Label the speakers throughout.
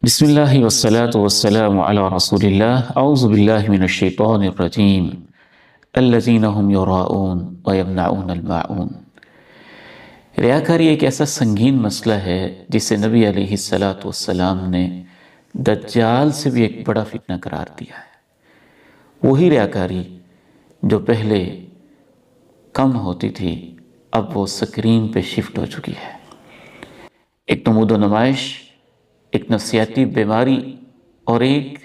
Speaker 1: بسم اللہ والصلاة والسلام علی رسول اللہ اعوذ باللہ من الشیطان الرجیم الذین هم یراؤون ویمنعون الماعون۔ ریاکاری ایک ایسا سنگین مسئلہ ہے جسے نبی علیہ السلام نے دجال سے بھی ایک بڑا فتنہ قرار دیا ہے۔ وہی ریاکاری جو پہلے کم ہوتی تھی اب وہ سکرین پہ شفٹ ہو چکی ہے۔ ایک نمود و نمائش، ایک نفسیاتی بیماری اور ایک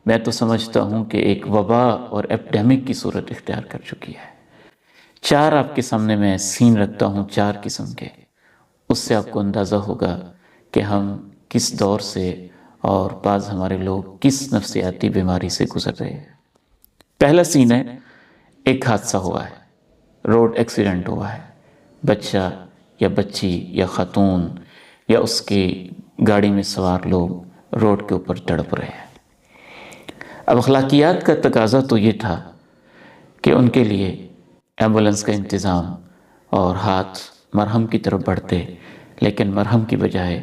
Speaker 1: میں تو سمجھتا ہوں کہ ایک وبا اور ایپیڈیمک کی صورت اختیار کر چکی ہے۔ چار آپ کے سامنے میں سین رکھتا ہوں، چار قسم کے، اس سے آپ کو اندازہ ہوگا کہ ہم کس دور سے اور بعض ہمارے لوگ کس نفسیاتی بیماری سے گزر رہے ہیں۔ پہلا سین ہے، ایک حادثہ ہوا ہے، روڈ ایکسیڈنٹ ہوا ہے، بچہ یا بچی یا خاتون یا اس کی گاڑی میں سوار لوگ روڈ کے اوپر تڑپ رہے ہیں۔ اب اخلاقیات کا تقاضا تو یہ تھا کہ ان کے لیے ایمبولنس کا انتظام اور ہاتھ مرہم کی طرف بڑھتے، لیکن مرہم کی بجائے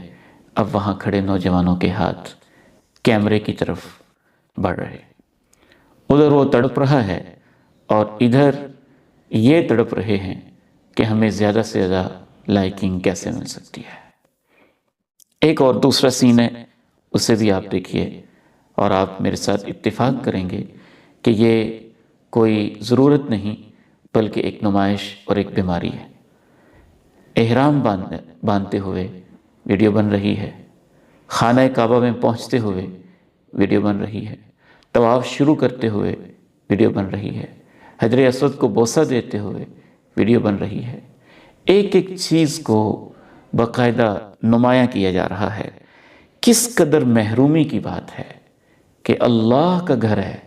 Speaker 1: اب وہاں کھڑے نوجوانوں کے ہاتھ کیمرے کی طرف بڑھ رہے۔ ادھر وہ تڑپ رہا ہے اور ادھر یہ تڑپ رہے ہیں کہ ہمیں زیادہ سے زیادہ لائکنگ کیسے مل سکتی ہے۔ ایک اور دوسرا سین ہے، اسے بھی آپ دیکھیے اور آپ میرے ساتھ اتفاق کریں گے کہ یہ کوئی ضرورت نہیں بلکہ ایک نمائش اور ایک بیماری ہے۔ احرام باندھتے ہوئے ویڈیو بن رہی ہے، خانہ کعبہ میں پہنچتے ہوئے ویڈیو بن رہی ہے، طواف شروع کرتے ہوئے ویڈیو بن رہی ہے، حجر اسود کو بوسہ دیتے ہوئے ویڈیو بن رہی ہے۔ ایک ایک چیز کو باقاعدہ نمایاں کیا جا رہا ہے۔ کس قدر محرومی کی بات ہے کہ اللہ کا گھر ہے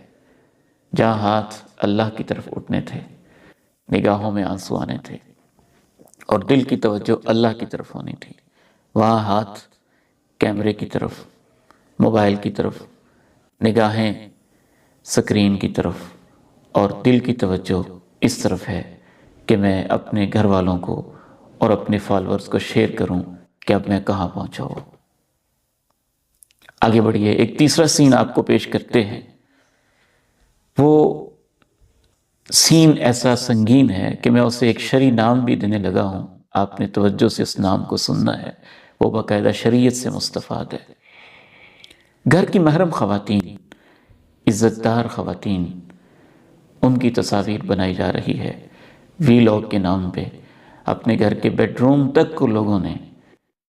Speaker 1: جہاں ہاتھ اللہ کی طرف اٹھنے تھے، نگاہوں میں آنسو آنے تھے اور دل کی توجہ اللہ کی طرف ہونی تھی، وہاں ہاتھ کیمرے کی طرف، موبائل کی طرف، نگاہیں سکرین کی طرف اور دل کی توجہ اس طرف ہے کہ میں اپنے گھر والوں کو اور اپنے فالورز کو شیئر کروں کہ اب میں کہاں پہنچا ہوں۔ آگے بڑھیے، ایک تیسرا سین آپ کو پیش کرتے ہیں۔ وہ سین ایسا سنگین ہے کہ میں اسے ایک شرعی نام بھی دینے لگا ہوں، آپ نے توجہ سے اس نام کو سننا ہے، وہ باقاعدہ شریعت سے مستفاد ہے۔ گھر کی محرم خواتین، عزت دار خواتین، ان کی تصاویر بنائی جا رہی ہے وی لاگ کے نام پہ۔ اپنے گھر کے بیڈ روم تک کو لوگوں نے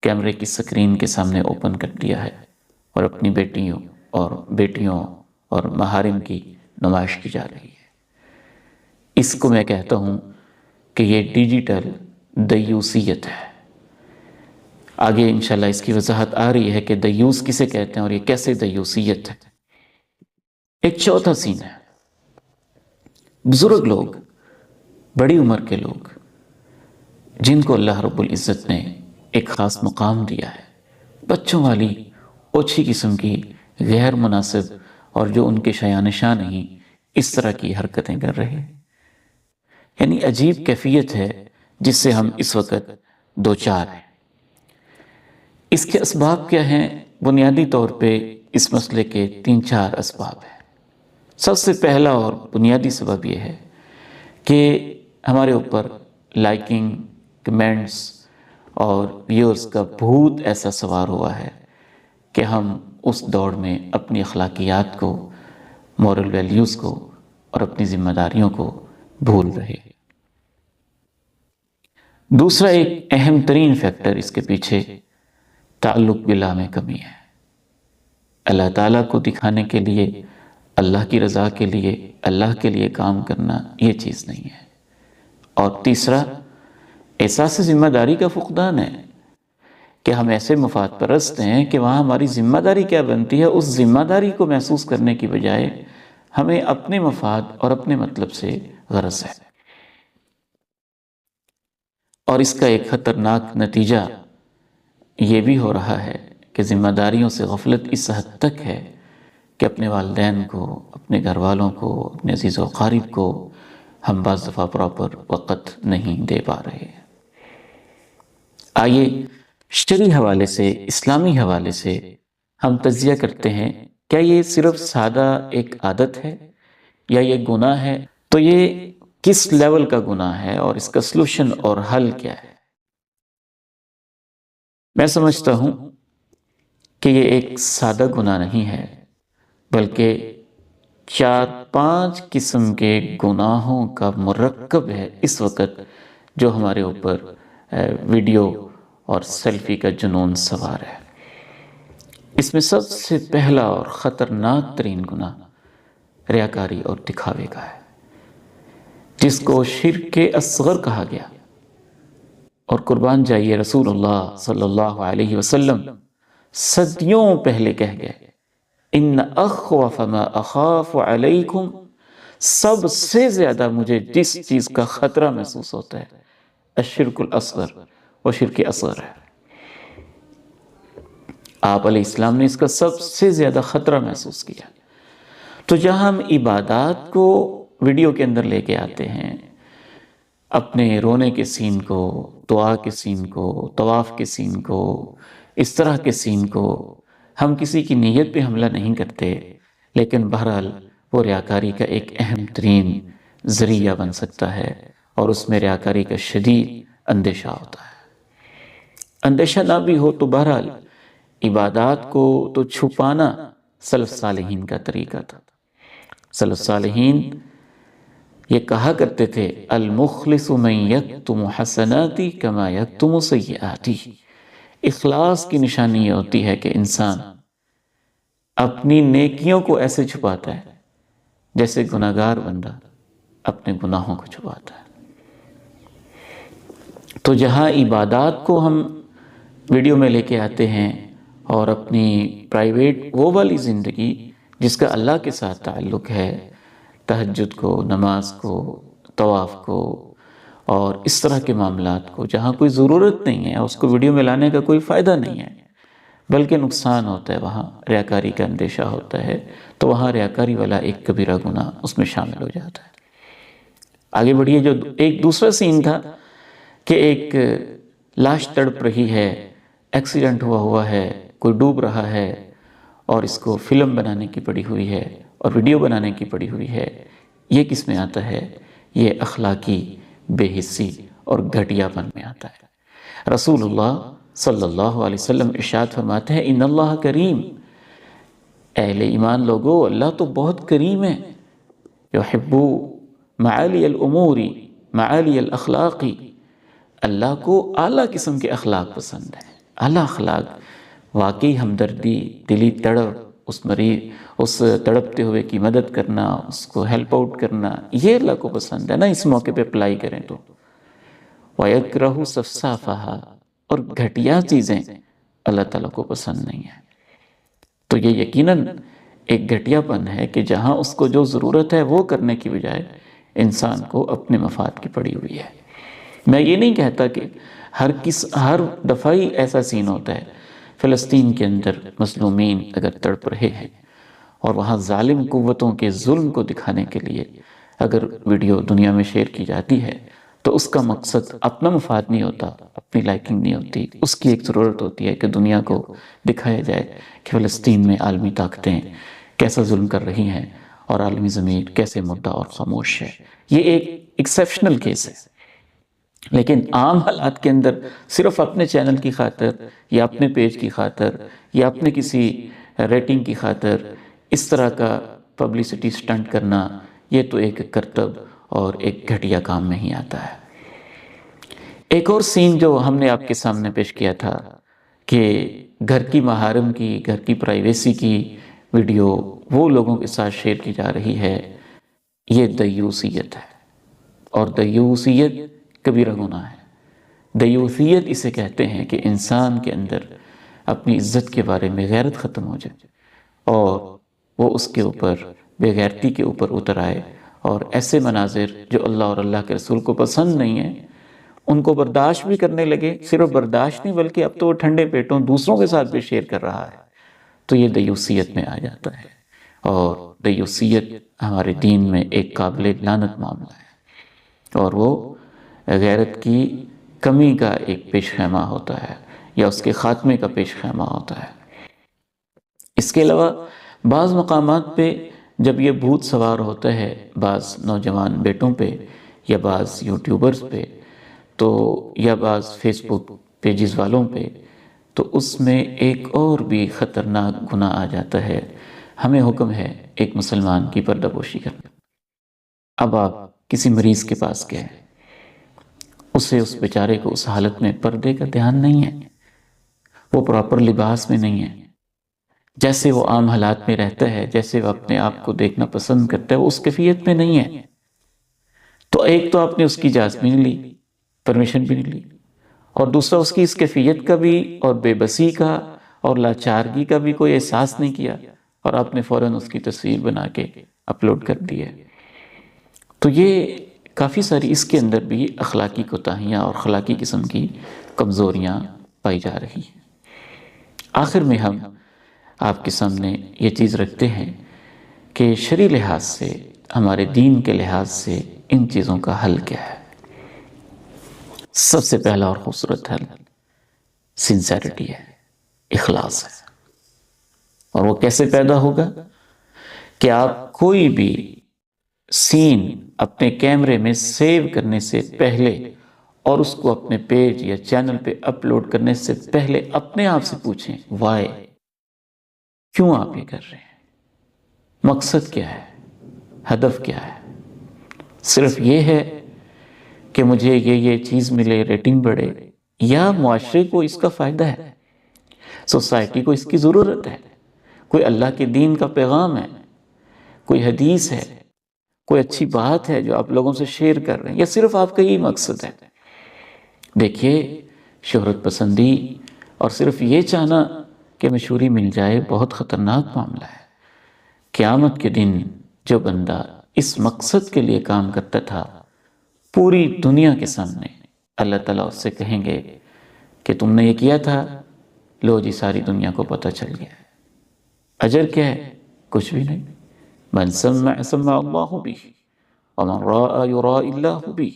Speaker 1: کیمرے کی سکرین کے سامنے اوپن کر دیا ہے اور اپنی بیٹیوں اور محارم کی نمائش کی جا رہی ہے۔ اس کو میں کہتا ہوں کہ یہ ڈیجیٹل دیوسیت ہے۔ آگے انشاءاللہ اس کی وضاحت آ رہی ہے کہ دیوس کسے کہتے ہیں اور یہ کیسے دیوسیت ہے۔ ایک چوتھا سین ہے، بزرگ لوگ، بڑی عمر کے لوگ جن کو اللہ رب العزت نے ایک خاص مقام دیا ہے، بچوں والی اوچھی قسم کی غیر مناسب اور جو ان کے شایان شان نہیں، اس طرح کی حرکتیں کر رہے ہیں۔ یعنی عجیب کیفیت ہے جس سے ہم اس وقت دوچار ہیں۔ اس کے اسباب کیا ہیں؟ بنیادی طور پہ اس مسئلے کے 3-4 اسباب ہیں۔ سب سے پہلا اور بنیادی سبب یہ ہے کہ ہمارے اوپر لائکنگ، کمنٹس اور ویورز کا بھوت ایسا سوار ہوا ہے کہ ہم اس دوڑ میں اپنی اخلاقیات کو، مورل ویلیوز کو اور اپنی ذمہ داریوں کو بھول رہے ہیں۔ دوسرا ایک اہم ترین فیکٹر اس کے پیچھے تعلق باللہ میں کمی ہے۔ اللہ تعالیٰ کو دکھانے کے لیے، اللہ کی رضا کے لیے، اللہ کے لیے کام کرنا یہ چیز نہیں ہے۔ اور تیسرا احساس ذمہ داری کا فقدان ہے کہ ہم ایسے مفاد پرست ہیں کہ وہاں ہماری ذمہ داری کیا بنتی ہے، اس ذمہ داری کو محسوس کرنے کی بجائے ہمیں اپنے مفاد اور اپنے مطلب سے غرض ہے۔ اور اس کا ایک خطرناک نتیجہ یہ بھی ہو رہا ہے کہ ذمہ داریوں سے غفلت اس حد تک ہے کہ اپنے والدین کو، اپنے گھر والوں کو، اپنے عزیز و اقارب کو ہم بعض دفعہ پراپر وقت نہیں دے پا رہے ہیں۔ آئیے شرعی حوالے سے، اسلامی حوالے سے ہم تجزیہ کرتے ہیں کیا یہ صرف سادہ ایک عادت ہے یا یہ گناہ ہے، تو یہ کس لیول کا گناہ ہے اور اس کا سلوشن اور حل کیا ہے؟ میں سمجھتا ہوں کہ یہ ایک سادہ گناہ نہیں ہے، بلکہ 4-5 قسم کے گناہوں کا مرکب ہے اس وقت جو ہمارے اوپر ویڈیو اور سیلفی کا جنون سوار ہے۔ اس میں سب سے پہلا اور خطرناک ترین گناہ ریاکاری اور دکھاوے کا ہے، جس کو شرک اصغر کہا گیا۔ اور قربان جائیے، رسول اللہ صلی اللہ علیہ وسلم صدیوں پہلے کہہ گئے، ان اخوف ما اخاف علیکم، سب سے زیادہ مجھے جس چیز کا خطرہ محسوس ہوتا ہے الشرک الاصغر، وہ شرک اصغر ہے۔ آپ علیہ السلام نے اس کا سب سے زیادہ خطرہ محسوس کیا۔ تو جہاں ہم عبادات کو ویڈیو کے اندر لے کے آتے ہیں، اپنے رونے کے سین کو، دعا کے سین کو، طواف کے سین کو، اس طرح کے سین کو، ہم کسی کی نیت پہ حملہ نہیں کرتے، لیکن بہرحال وہ ریاکاری کا ایک اہم ترین ذریعہ بن سکتا ہے، اور اس میں ریاکاری کا شدید اندیشہ ہوتا ہے۔ اندیشہ نہ بھی ہو تو بہرحال عبادات کو تو چھپانا سلف صالحین کا طریقہ تھا۔ سلف صالحین یہ کہا کرتے تھے، المخلص من یکتم حسناتی کما یکتم سیئاتی۔ اخلاص کی نشانی یہ ہوتی ہے کہ انسان اپنی نیکیوں کو ایسے چھپاتا ہے جیسے گناہگار بندہ اپنے گناہوں کو چھپاتا ہے۔ تو جہاں عبادات کو ہم ویڈیو میں لے کے آتے ہیں اور اپنی پرائیویٹ وہ والی زندگی جس کا اللہ کے ساتھ تعلق ہے، تہجد کو، نماز کو، طواف کو اور اس طرح کے معاملات کو، جہاں کوئی ضرورت نہیں ہے، اس کو ویڈیو میں لانے کا کوئی فائدہ نہیں ہے، بلکہ نقصان ہوتا ہے، وہاں ریاکاری کا اندیشہ ہوتا ہے، تو وہاں ریاکاری والا ایک کبیرہ گناہ اس میں شامل ہو جاتا ہے۔ آگے بڑھیے، جو ایک دوسرا سین تھا کہ ایک لاش تڑپ رہی ہے، ایکسیڈنٹ ہوا ہے، کوئی ڈوب رہا ہے اور اس کو فلم بنانے کی پڑی ہوئی ہے اور ویڈیو بنانے کی پڑی ہوئی ہے، یہ کس میں آتا ہے؟ یہ اخلاقی بے حسی اور گھٹیا پن میں آتا ہے۔ رسول اللہ صلی اللہ علیہ وسلم ارشاد فرماتے ہیں، ان اللہ کریم، اہل ایمان لوگو، اللہ تو بہت کریم ہے، یحب معالی الامور معالی الاخلاقی، اللہ کو اعلیٰ قسم کے اخلاق پسند ہے، اعلیٰ اخلاق، واقعی ہمدردی، دلی تڑپ، اس تڑپتے ہوئے کی مدد کرنا، اس کو ہیلپ آؤٹ کرنا، یہ اللہ کو پسند ہے نا۔ اس موقع پہ اپلائی کریں تو وَيَكْرَهُ صَفْصَافَهَا، اور گھٹیا چیزیں اللہ تعالیٰ کو پسند نہیں ہیں۔ تو یہ یقیناً ایک گھٹیا پن ہے کہ جہاں اس کو جو ضرورت ہے وہ کرنے کی بجائے انسان کو اپنے مفاد کی پڑی ہوئی ہے۔ میں یہ نہیں کہتا کہ ہر دفعہ ہی ایسا سین ہوتا ہے۔ فلسطین کے اندر مظلومین اگر تڑپ رہے ہیں اور وہاں ظالم قوتوں کے ظلم کو دکھانے کے لیے اگر ویڈیو دنیا میں شیئر کی جاتی ہے تو اس کا مقصد اپنا مفاد نہیں ہوتا، اپنی لائکنگ نہیں ہوتی، اس کی ایک ضرورت ہوتی ہے کہ دنیا کو دکھایا جائے کہ فلسطین میں عالمی طاقتیں کیسا ظلم کر رہی ہیں اور عالمی ضمیر کیسے مردہ اور خاموش ہے۔ یہ ایک ایکسیپشنل کیس ہے، لیکن عام حالات کے اندر صرف اپنے چینل کی خاطر یا اپنے پیج کی خاطر یا اپنے کسی ریٹنگ کی خاطر اس طرح کا پبلسٹی سٹنٹ کرنا، یہ تو ایک کرتب اور ایک گھٹیا کام میں ہی آتا ہے۔ ایک اور سین جو ہم نے آپ کے سامنے پیش کیا تھا کہ گھر کی محارم کی، گھر کی پرائیویسی کی ویڈیو وہ لوگوں کے ساتھ شیئر کی جا رہی ہے، یہ دیوسیت ہے، اور دیوسیت کبیرہ گناہ ہے۔ دیوسیت اسے کہتے ہیں کہ انسان کے اندر اپنی عزت کے بارے میں غیرت ختم ہو جائے اور وہ اس کے اوپر بے غیرتی کے اوپر اتر آئے، اور ایسے مناظر جو اللہ اور اللہ کے رسول کو پسند نہیں ہیں ان کو برداشت بھی کرنے لگے۔ صرف برداشت نہیں بلکہ اب تو وہ ٹھنڈے پیٹوں دوسروں کے ساتھ بھی شیئر کر رہا ہے، تو یہ دیوسیت میں آ جاتا ہے، اور دیوسیت ہمارے دین میں ایک قابل لعنت معاملہ ہے، اور وہ غیرت کی کمی کا ایک پیش خیمہ ہوتا ہے یا اس کے خاتمے کا پیش خیمہ ہوتا ہے۔ اس کے علاوہ بعض مقامات پہ جب یہ بھوت سوار ہوتا ہے بعض نوجوان بیٹوں پہ یا بعض یوٹیوبرز پہ تو یا بعض فیس بک پیجز والوں پہ، تو اس میں ایک اور بھی خطرناک گناہ آ جاتا ہے۔ ہمیں حکم ہے ایک مسلمان کی پردہ پوشی کرنا۔ اب آپ کسی مریض کے پاس گئے، اسے اس بیچارے کو اس حالت میں پردے کا دھیان نہیں ہے، وہ پراپر لباس میں نہیں ہے، جیسے وہ عام حالات میں رہتا ہے، جیسے وہ اپنے آپ کو دیکھنا پسند کرتا ہے، وہ اس کیفیت میں نہیں ہے، تو ایک تو آپ نے اس کی اجازت بھی نہیں لی، پرمیشن بھی نہیں لی، اور دوسرا اس کی اس کیفیت کا بھی اور بے بسی کا اور لاچارگی کا بھی کوئی احساس نہیں کیا، اور آپ نے فوراً اس کی تصویر بنا کے اپلوڈ کر دی ہے۔ تو یہ کافی ساری اس کے اندر بھی اخلاقی کوتاہیاں اور اخلاقی قسم کی کمزوریاں پائی جا رہی ہیں۔ آخر میں ہم آپ کے سامنے یہ چیز رکھتے ہیں کہ شرعی لحاظ سے، ہمارے دین کے لحاظ سے ان چیزوں کا حل کیا ہے۔ سب سے پہلا اور خوبصورت حل سنسیریٹی ہے، اخلاص ہے۔ اور وہ کیسے پیدا ہوگا کہ آپ کوئی بھی سین اپنے کیمرے میں سیو کرنے سے پہلے اور اس کو اپنے پیج یا چینل پہ اپلوڈ کرنے سے پہلے اپنے آپ سے پوچھیں وائی، کیوں آپ یہ کر رہے ہیں، مقصد کیا ہے، ہدف کیا ہے؟ صرف یہ ہے کہ مجھے یہ چیز ملے، ریٹنگ بڑھے، یا معاشرے کو اس کا فائدہ ہے، سوسائٹی کو اس کی ضرورت ہے، کوئی اللہ کے دین کا پیغام ہے، کوئی حدیث ہے، کوئی اچھی بات ہے جو آپ لوگوں سے شیئر کر رہے ہیں، یا صرف آپ کا یہی مقصد ہے؟ دیکھیے، شہرت پسندی اور صرف یہ چاہنا کہ مشہوری مل جائے بہت خطرناک معاملہ ہے۔ قیامت کے دن جو بندہ اس مقصد کے لیے کام کرتا تھا، پوری دنیا کے سامنے اللہ تعالیٰ اس سے کہیں گے کہ تم نے یہ کیا تھا، لو جی ساری دنیا کو پتہ چل گیا ہے۔ اجر کیا ہے؟ کچھ بھی نہیں۔ من سمع سمع اللہ بھی ومن راء یراء اللہ بھی۔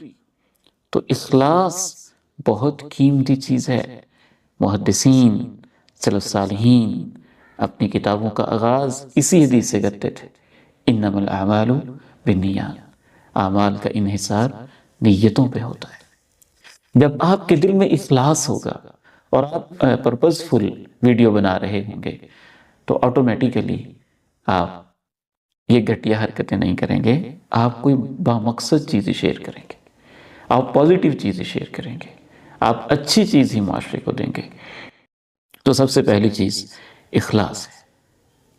Speaker 1: تو اخلاص بہت قیمتی چیز ہے۔ محدثین، سلف صالحین اپنی کتابوں کا آغاز اسی حدیث سے کرتے تھے، انما الاعمال بالنیات، اعمال کا انحصار نیتوں پہ ہوتا ہے۔ جب آپ کے دل میں اخلاص ہوگا اور آپ پرپزفل ویڈیو بنا رہے ہوں گے تو آٹومیٹیکلی آپ یہ گھٹیا حرکتیں نہیں کریں گے، آپ کوئی بامقصد چیزیں شیئر کریں گے، آپ پازیٹیو چیزیں شیئر کریں گے، آپ اچھی چیز ہی معاشرے کو دیں گے۔ تو سب سے پہلی چیز اخلاص ہے،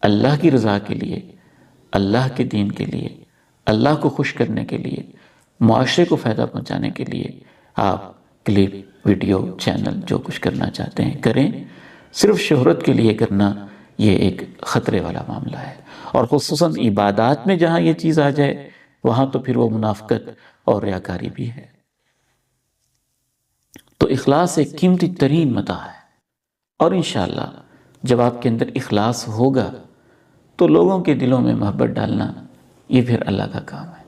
Speaker 1: اللہ کی رضا کے لیے، اللہ کے دین کے لیے، اللہ کو خوش کرنے کے لیے، معاشرے کو فائدہ پہنچانے کے لیے آپ کلپ، ویڈیو، چینل جو کچھ کرنا چاہتے ہیں کریں۔ صرف شہرت کے لیے کرنا یہ ایک خطرے والا معاملہ ہے، اور خصوصاً عبادات میں جہاں یہ چیز آ جائے وہاں تو پھر وہ منافقت اور ریاکاری بھی ہے۔ تو اخلاص ایک قیمتی ترین متاع ہے، اور انشاءاللہ جب آپ کے اندر اخلاص ہوگا تو لوگوں کے دلوں میں محبت ڈالنا یہ پھر اللہ کا کام ہے۔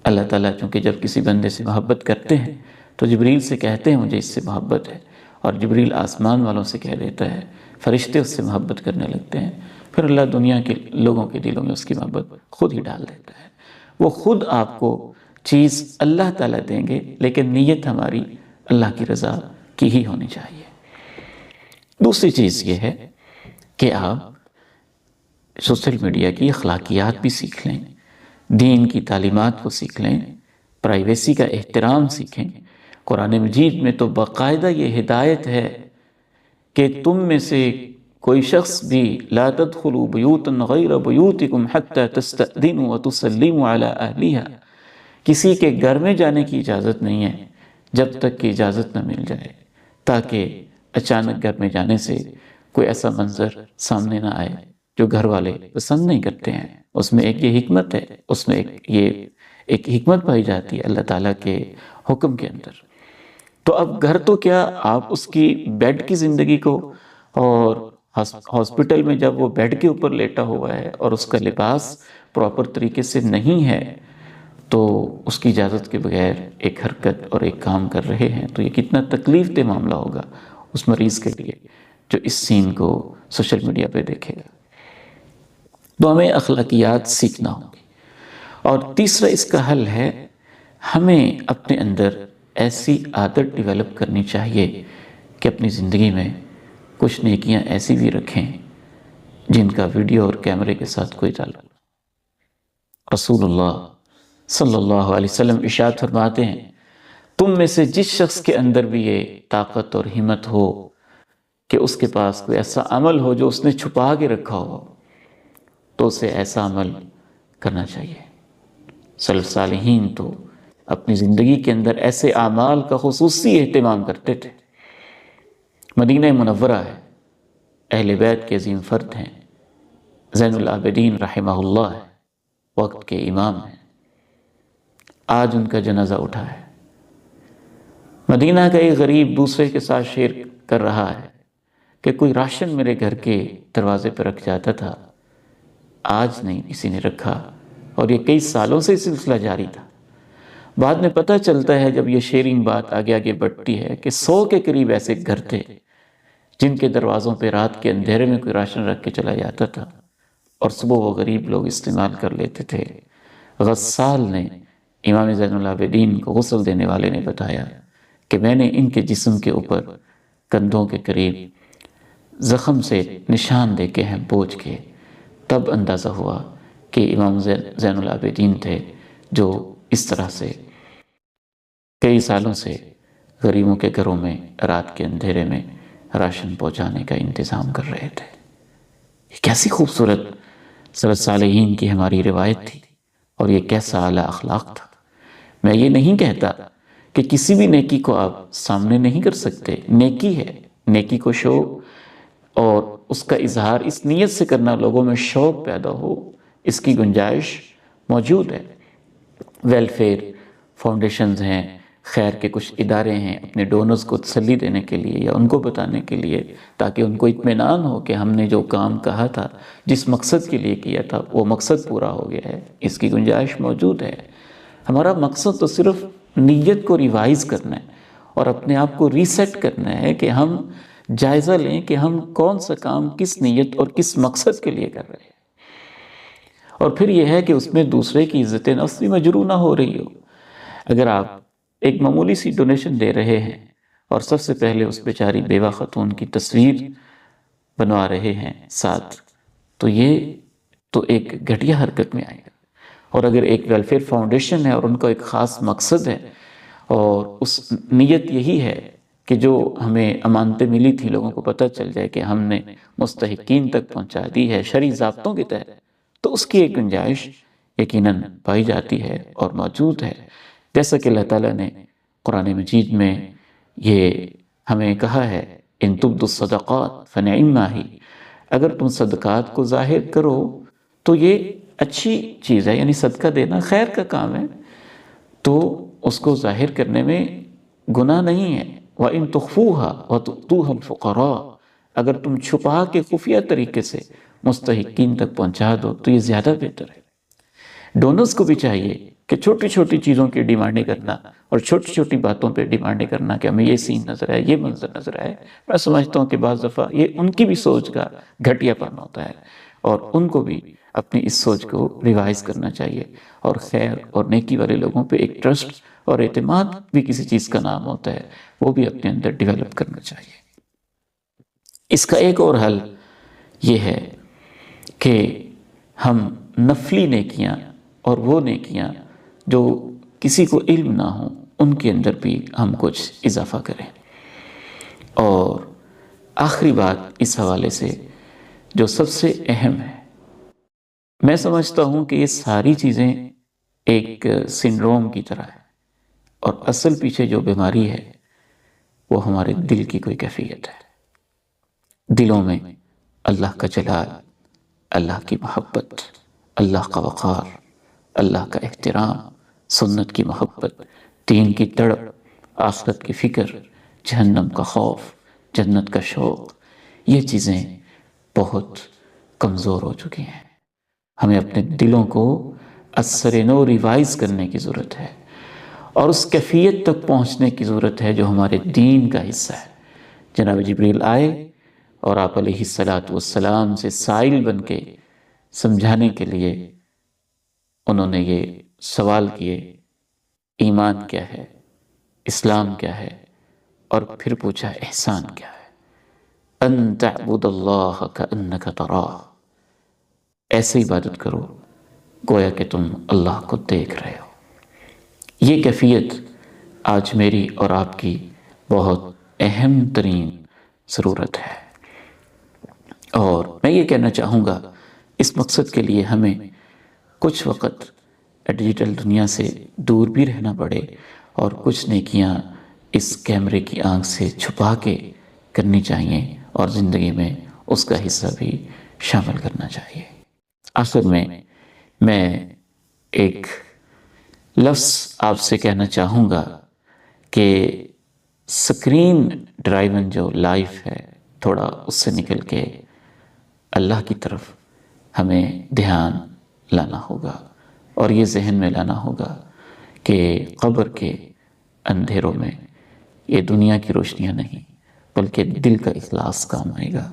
Speaker 1: اللہ تعالیٰ چونکہ جب کسی بندے سے محبت کرتے ہیں تو جبریل سے کہتے ہیں مجھے اس سے محبت ہے، اور جبریل آسمان والوں سے کہہ دیتا ہے، فرشتے اس سے محبت کرنے لگتے ہیں، پھر اللہ دنیا کے لوگوں کے دلوں میں اس کی محبت خود ہی ڈال دیتا ہے۔ وہ خود آپ کو چیز اللہ تعالیٰ دیں گے، لیکن نیت ہماری اللہ کی رضا کی ہی ہونی چاہیے۔ دوسری چیز یہ ہے کہ آپ سوشل میڈیا کی اخلاقیات بھی سیکھ لیں، دین کی تعلیمات کو سیکھ لیں، پرائیویسی کا احترام سیکھیں۔ قرآن مجید میں تو باقاعدہ یہ ہدایت ہے کہ تم میں سے کوئی شخص بھی لا تدخلوا بیوتا غیر بیوتکم حتی تستأذنوا وتسلموا علی اہلیہا، کسی کے گھر میں جانے کی اجازت نہیں ہے جب تک کہ اجازت نہ مل جائے، تاکہ اچانک گھر میں جانے سے کوئی ایسا منظر سامنے نہ آئے جو گھر والے پسند نہیں کرتے ہیں۔ اس میں ایک یہ حکمت ہے، اس میں ایک حکمت پائی جاتی ہے اللہ تعالیٰ کے حکم کے اندر۔ تو اب گھر تو کیا، آپ اس کی بیڈ کی زندگی کو، اور ہاسپٹل میں جب وہ بیڈ کے اوپر لیٹا ہوا ہے اور اس کا لباس پراپر طریقے سے نہیں ہے تو اس کی اجازت کے بغیر ایک حرکت اور ایک کام کر رہے ہیں، تو یہ کتنا تکلیف دہ معاملہ ہوگا اس مریض کے لیے جو اس سین کو سوشل میڈیا پہ دیکھے گا۔ تو ہمیں اخلاقیات سیکھنا ہوگی۔ اور تیسرا اس کا حل ہے، ہمیں اپنے اندر ایسی عادت ڈیولپ کرنی چاہیے کہ اپنی زندگی میں کچھ نیکیاں ایسی بھی رکھیں جن کا ویڈیو اور کیمرے کے ساتھ کوئی تعلق نہیں۔ رسول اللہ صلی اللہ علیہ وسلم ارشاد فرماتے ہیں، تم میں سے جس شخص کے اندر بھی یہ طاقت اور ہمت ہو کہ اس کے پاس کوئی ایسا عمل ہو جو اس نے چھپا کے رکھا ہو، تو اسے ایسا عمل کرنا چاہیے۔ سلف صالحین تو اپنی زندگی کے اندر ایسے اعمال کا خصوصی اہتمام کرتے تھے۔ مدینہ منورہ ہے، اہل بیت کے عظیم فرد ہیں، زین العابدین رحمہ اللہ ہے، وقت کے امام ہیں۔ آج ان کا جنازہ اٹھا ہے۔ مدینہ کا ایک غریب دوسرے کے ساتھ شیئر کر رہا ہے کہ کوئی راشن میرے گھر کے دروازے پر رکھ جاتا تھا، آج نہیں کسی نے رکھا، اور یہ کئی سالوں سے سلسلہ جاری تھا۔ بعد میں پتہ چلتا ہے جب یہ شیئرنگ بات آگے آگے بڑھتی ہے کہ 100 کے قریب ایسے گھر تھے جن کے دروازوں پہ رات کے اندھیرے میں کوئی راشن رکھ کے چلا جاتا تھا اور صبح وہ غریب لوگ استعمال کر لیتے تھے۔ غسال نے، امام زین العابدین کو غسل دینے والے نے بتایا کہ میں نے ان کے جسم کے اوپر کندھوں کے قریب زخم سے نشان دیکھے ہیں بوجھ کے، تب اندازہ ہوا کہ امام زین العابدین تھے جو اس طرح سے کئی سالوں سے غریبوں کے گھروں میں رات کے اندھیرے میں راشن پہنچانے کا انتظام کر رہے تھے۔ یہ کیسی خوبصورت سلف صالحین کی ہماری روایت تھی، اور یہ کیسا اعلیٰ اخلاق تھا۔ میں یہ نہیں کہتا کہ کسی بھی نیکی کو آپ سامنے نہیں کر سکتے، نیکی ہے، نیکی کو شو اور اس کا اظہار اس نیت سے کرنا لوگوں میں شوق پیدا ہو، اس کی گنجائش موجود ہے۔ ویلفیئر فاؤنڈیشنز ہیں، خیر کے کچھ ادارے ہیں، اپنے ڈونرز کو تسلی دینے کے لیے یا ان کو بتانے کے لیے، تاکہ ان کو اطمینان ہو کہ ہم نے جو کام کہا تھا، جس مقصد کے لیے کیا تھا، وہ مقصد پورا ہو گیا ہے، اس کی گنجائش موجود ہے۔ ہمارا مقصد تو صرف نیت کو ریوائز کرنا ہے اور اپنے آپ کو ریسیٹ کرنا ہے کہ ہم جائزہ لیں کہ ہم کون سا کام کس نیت اور کس مقصد کے لیے کر رہے ہیں، اور پھر یہ ہے کہ اس میں دوسرے کی عزت نفس بھی مجروح نہ ہو رہی ہو۔ اگر آپ ایک معمولی سی ڈونیشن دے رہے ہیں اور سب سے پہلے اس بیچاری بیوہ خاتون کی تصویر بنوا رہے ہیں ساتھ، تو یہ تو ایک گھٹیا حرکت میں آئے گا۔ اور اگر ایک ویلفیئر فاؤنڈیشن ہے اور ان کا ایک خاص مقصد ہے اور اس نیت یہی ہے کہ جو ہمیں امانتیں ملی تھی لوگوں کو پتہ چل جائے کہ ہم نے مستحقین تک پہنچا دی ہے شرعی ضابطوں کے تحت، تو اس کی ایک گنجائش یقیناً پائی جاتی ہے اور موجود ہے۔ جیسا کہ اللہ تعالیٰ نے قرآن مجید میں یہ ہمیں کہا ہے، ان تبدوا الصدقات فنعما ہی، اگر تم صدقات کو ظاہر کرو تو یہ اچھی چیز ہے، یعنی صدقہ دینا خیر کا کام ہے، تو اس کو ظاہر کرنے میں گناہ نہیں ہے۔ وَإِن تُخْفُوهَا وَتُؤْتُوهَا الْفُقَرَاءَ، اگر تم چھپا کے خفیہ طریقے سے مستحقین تک پہنچا دو تو یہ زیادہ بہتر ہے۔ ڈونرز کو بھی چاہیے کہ چھوٹی چھوٹی چیزوں کی ڈیمانڈیں کرنا اور چھوٹی چھوٹی باتوں پہ ڈیمانڈیں کرنا کہ ہمیں یہ سین نظر آئے، یہ منظر نظر آئے، میں سمجھتا ہوں کہ بعض دفعہ یہ ان کی بھی سوچ کا گھٹیا پن ہوتا ہے، اور ان کو بھی اپنی اس سوچ کو ریوائز کرنا چاہیے، اور خیر اور نیکی والے لوگوں پہ ایک ٹرسٹ اور اعتماد بھی کسی چیز کا نام ہوتا ہے، وہ بھی اپنے اندر ڈیولپ کرنا چاہیے۔ اس کا ایک اور حل یہ ہے کہ ہم نفلی نیکیاں اور وہ نیکیاں جو کسی کو علم نہ ہوں ان کے اندر بھی ہم کچھ اضافہ کریں۔ اور آخری بات اس حوالے سے جو سب سے اہم ہے، میں سمجھتا ہوں کہ یہ ساری چیزیں ایک سنڈروم کی طرح ہے، اور اصل پیچھے جو بیماری ہے وہ ہمارے دل کی کوئی کیفیت ہے۔ دلوں میں اللہ کا جلال، اللہ کی محبت، اللہ کا وقار، اللہ کا احترام، سنت کی محبت، دین کی تڑپ، آخرت کی فکر، جہنم کا خوف، جنت کا شوق، یہ چیزیں بہت کمزور ہو چکی ہیں۔ ہمیں اپنے دلوں کو اثر نو ریوائز کرنے کی ضرورت ہے، اور اس کیفیت تک پہنچنے کی ضرورت ہے جو ہمارے دین کا حصہ ہے۔ جناب جبریل آئے اور آپ علیہ الصلوۃ والسلام سے سائل بن کے سمجھانے کے لیے انہوں نے یہ سوال کیے، ایمان کیا ہے، اسلام کیا ہے، اور پھر پوچھا احسان کیا ہے۔ ان تعبد اللہ کأنک تراہ، ایسے عبادت کرو گویا کہ تم اللہ کو دیکھ رہے ہو۔ یہ کیفیت آج میری اور آپ کی بہت اہم ترین ضرورت ہے، اور میں یہ کہنا چاہوں گا اس مقصد کے لیے ہمیں کچھ وقت ڈیجیٹل دنیا سے دور بھی رہنا پڑے، اور کچھ نیکیاں اس کیمرے کی آنکھ سے چھپا کے کرنی چاہیے، اور زندگی میں اس کا حصہ بھی شامل کرنا چاہیے۔ آخر میں ایک لفظ آپ سے کہنا چاہوں گا کہ سکرین ڈرائیون جو لائف ہے، تھوڑا اس سے نکل کے اللہ کی طرف ہمیں دھیان لانا ہوگا، اور یہ ذہن میں لانا ہوگا کہ قبر کے اندھیروں میں یہ دنیا کی روشنیاں نہیں بلکہ دل کا اخلاص کام آئے گا۔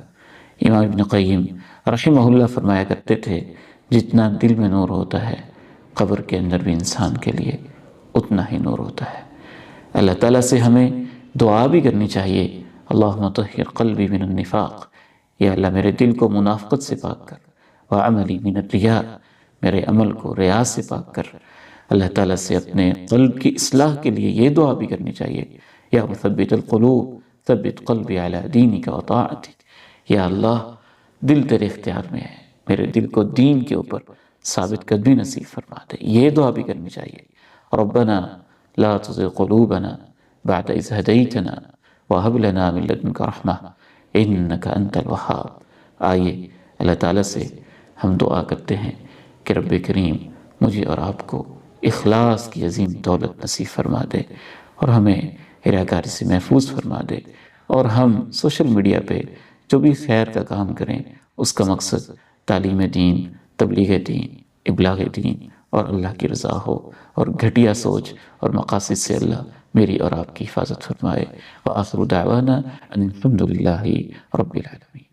Speaker 1: امام ابن قیم رحمہ اللہ فرمایا کرتے تھے، جتنا دل میں نور ہوتا ہے قبر کے اندر بھی انسان کے لیے اتنا ہی نور ہوتا ہے۔ اللہ تعالیٰ سے ہمیں دعا بھی کرنی چاہیے، اللہم طہر قلبی من النفاق، یا اللہ میرے دل کو منافقت سے پاک کر، وعملی من الریاء، میرے عمل کو ریاء سے پاک کر۔ اللہ تعالیٰ سے اپنے قلب کی اصلاح کے لیے یہ دعا بھی کرنی چاہیے، یا مثبت القلوب ثبت قلبی علی دینک وطاعتک، یا اللہ دل تیرے اختیار میں ہے، میرے دل کو دین کے اوپر ثابت قدمی نصیب فرما دے۔ یہ دعا بھی کرنی چاہیے، ربنا لا تزغ قلوبنا بعد اذ ہدیتنا وہب لنا من لدنک رحمہ انک انت الوہاب۔ آئیے اللہ تعالیٰ سے ہم دعا کرتے ہیں کہ رب کریم مجھے اور آپ کو اخلاص کی عظیم دولت نصیب فرما دے، اور ہمیں ہراکاری سے محفوظ فرما دے، اور ہم سوشل میڈیا پہ جو بھی خیر کا کام کریں اس کا مقصد تعلیم دین، تبلیغ دین، ابلاغ دین اور اللہ کی رضا ہو، اور گھٹیا سوچ اور مقاصد سے اللہ میری اور آپ کی حفاظت فرمائے۔ وآخر دعوانا ان الحمد للہ رب العالمین۔